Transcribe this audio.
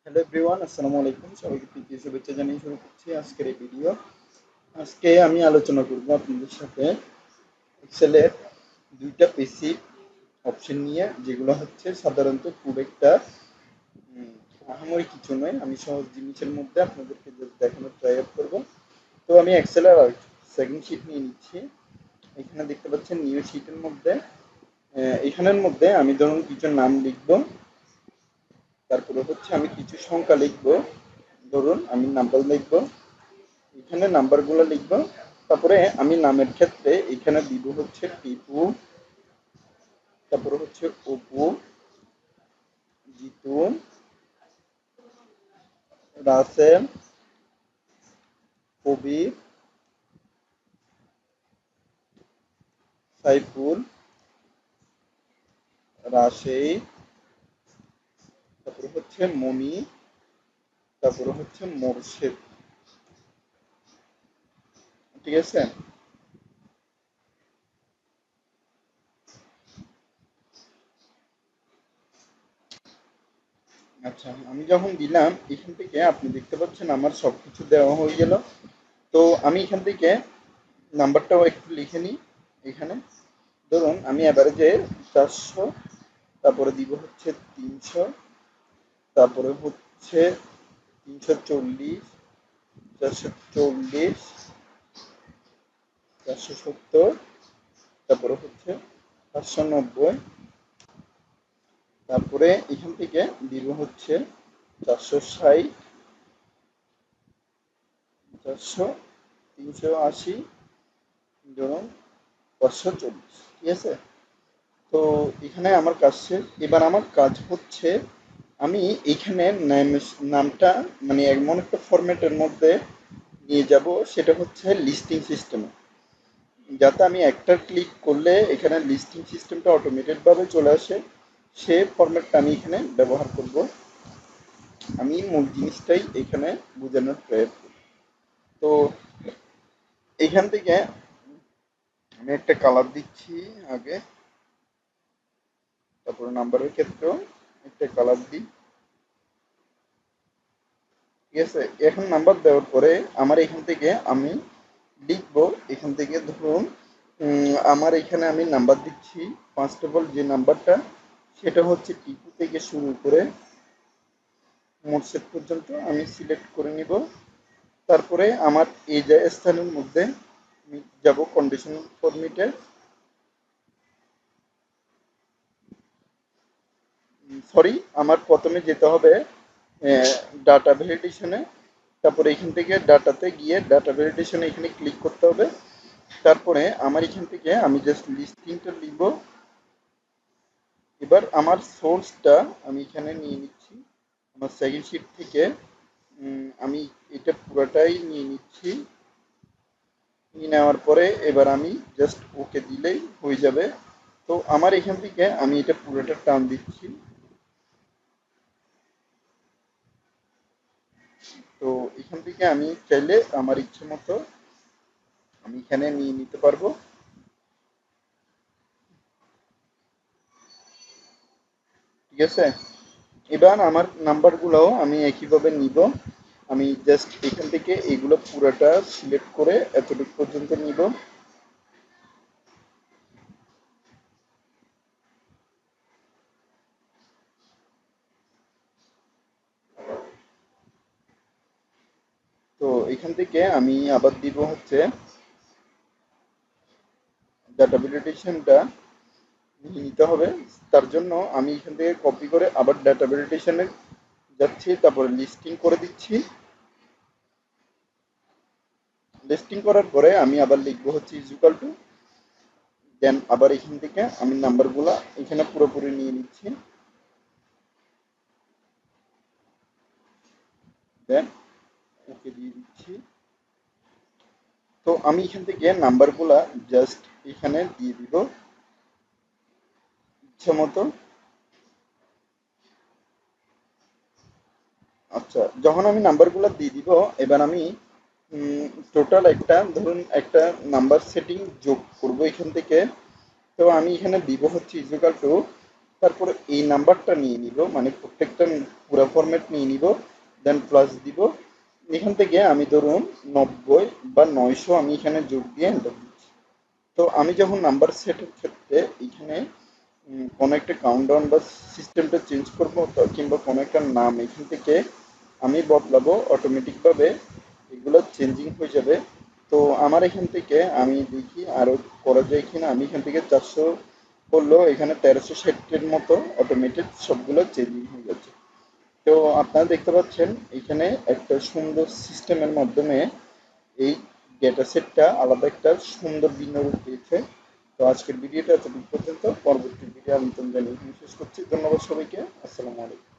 Hello everyone, আসসালামু আলাইকুম। সবাইকে প্রীতি শুভেচ্ছা জানিয়ে শুরু করছি আজকের এই ভিডিও। আজকে আমি আলোচনা করব আপনাদের সাথে এক্সেলের দুইটা বেসিক অপশন নিয়ে, যেগুলো হচ্ছে সাধারণত খুব একটা উম, আহামরি কিছু নয়। আমি সহজ জিনিসের মধ্যে আপনাদেরকে just দেখানোর ট্রাই আউট করবো। তো আমি এক্সেলের সেকেন্ড শিট নিয়ে নিচ্ছি। এখানে দেখতে পাচ্ছেন নিউ শিটের মধ্যে এখানের মধ্যে আমি ধরুন কিছু নাম লিখবো, তারপরে হচ্ছে আমি কিছু সংখ্যা লিখবো। ধরুন আমি নাম্বার লিখবো, এখানে নাম্বারগুলো লিখবো। তারপরে আমি নামের ক্ষেত্রে এখানে দিব হচ্ছে টিপু, তারপরে হচ্ছে অপু, জিতু, রাসেল, কবির, সাইফুল, রাশেদ, তারপরে হচ্ছে মনি, তারপরে হচ্ছে মোরশেদ। ঠিক আছে। আচ্ছা, আমি যখন দিলাম এখান থেকে আপনি দেখতে পাচ্ছেন আমার সবকিছু দেওয়া হয়ে গেল। তো আমি এখান থেকে নাম্বারটাও একটু লিখে নিই। এখানে ধরুন আমি অ্যাভারেজে 400, তারপরে দিব হচ্ছে 300, তারপরে হচ্ছে 340, 440, 470, তারপরে হচ্ছে 590, তারপরে এখান থেকে দিব হচ্ছে 460, 400, 380, ধরুন 540। ঠিক আছে। তো এখানে আমার কাজ শেষ। এবার আমার কাজ হচ্ছে আমি এখানে নামটা মানে এমন একটা ফরম্যাটের মধ্যে নিয়ে যাব, সেটা হচ্ছে লিস্টিং সিস্টেম, যাতে আমি একটা ক্লিক করলে এখানে লিস্টিং সিস্টেমটা অটোমেটেড ভাবে চলে আসে। সে ফরম্যাটটা আমি এখানে ব্যবহার করব। আমি মূল জিনিসটাই এখানে বোঝানোর প্রয়াস করি। তো এখান থেকে আমি একটা কালার দিচ্ছি আগে, তারপরে নাম্বারের ক্ষেত্রেও একটা কালার দিই। ঠিক আছে। এখন নাম্বার দেওয়ার পরে আমার এখান থেকে আমি লিখবো। এখান থেকে ধরুন আমার এখানে আমি নাম্বার দিচ্ছি। ফার্স্ট অফ অল যে নাম্বারটা, সেটা হচ্ছে টিপু থেকে শুরু করে মোটসেট পর্যন্ত আমি সিলেক্ট করে নিব। তারপরে আমার এই যে স্থানের মধ্যে আমি যাব কন্ডিশনাল ফরম্যাটে। সরি, আমার প্রথমে যেতে হবে ডাটা ভ্যালিডেশনে। তারপরে এখান থেকে ডাটাতে গিয়ে ডাটা ভ্যালিডেশনে এখানে ক্লিক করতে হবে। তারপরে আমার এখান থেকে আমি জাস্ট লিস্টিংটা লিখব। এবার আমার সোর্সটা আমি এখানে নিয়ে নিচ্ছি আমার সেকেন্ড শিট থেকে। আমি এটা পুরোটাই নিয়ে নিচ্ছি। নিয়ে নেওয়ার পরে এবার আমি জাস্ট ওকে দিলেই হয়ে যাবে। তো আমার এখান থেকে আমি এটা পুরোটা টান দিচ্ছি। তো এখান থেকে আমি চাইলে আমার ইচ্ছে মতো আমি এখানে নিয়ে নিতে পারবো। ঠিক আছে। এবার আমার নাম্বারগুলোও আমি একইভাবে নিব। আমি জাস্ট এখান থেকে এগুলো পুরোটা সিলেক্ট করে এতটুকু পর্যন্ত নিব। তো এখান থেকে আমি আবার দিব হচ্ছে ডাটা ভ্যালিডেশনটা নিতে হবে। তার জন্য আমি এখান থেকে কপি করে আবার ডাটা ভ্যালিডেশনে যাচ্ছি, তারপরে লিস্টিং করে দিচ্ছি। লিস্টিং করার পরে আমি আবার লিখবো হচ্ছে ইকুয়াল টু, দেন আবার এখান থেকে আমি নাম্বারগুলো এখানে পুরোপুরি নিয়ে নিচ্ছি। দেন ওকে দিয়ে দিচ্ছি। তো আমি এখান থেকে নাম্বারগুলা জাস্ট এখানে দিয়ে দিব ইচ্ছা মতো। আচ্ছা, যখন আমি নাম্বারগুলো দিয়ে দিব, এবার আমি টোটাল একটা ধরুন একটা নাম্বার সেটিং যোগ করব এখান থেকে। তো আমি এখানে দিব হচ্ছে ইকুয়াল টু তারপরে এই নাম্বারটা নিয়ে নিব, মানে প্রত্যেকটা পুরো ফরম্যাট নিয়ে নিব, দেন প্লাস দিব। এখান থেকে আমি ধরুন 90 বা 900 আমি এখানে যোগ দিয়ে এন্টার দিচ্ছি। তো আমি যখন নাম্বার সেটের ক্ষেত্রে এখানে কোনো একটা কাউন্টডাউন বা সিস্টেমটা চেঞ্জ করবো কিংবা কোনো একটা নাম এখান থেকে আমি বদলাবো, অটোমেটিকভাবে এগুলো চেঞ্জিং হয়ে যাবে। তো আমার এখান থেকে আমি দেখি আরো করা যায় কিনা। আমি এখান থেকে 400 করলেও এখানে 1360-এর মতো অটোমেটেড সবগুলো চেঞ্জিং হয়ে যাচ্ছে। তো আপনারা দেখতে পাচ্ছেন এখানে একটা সুন্দর সিস্টেমের মাধ্যমে এই ডেটা সেটটা আলাদা একটা সুন্দর ভিন্ন রূপ পেয়েছে। তো আজকের ভিডিওটা এতটুকু পর্যন্ত, পরবর্তী ভিডিও আমি জানিয়ে শেষ করছি। ধন্যবাদ সবাইকে। আসসালামু আলাইকুম।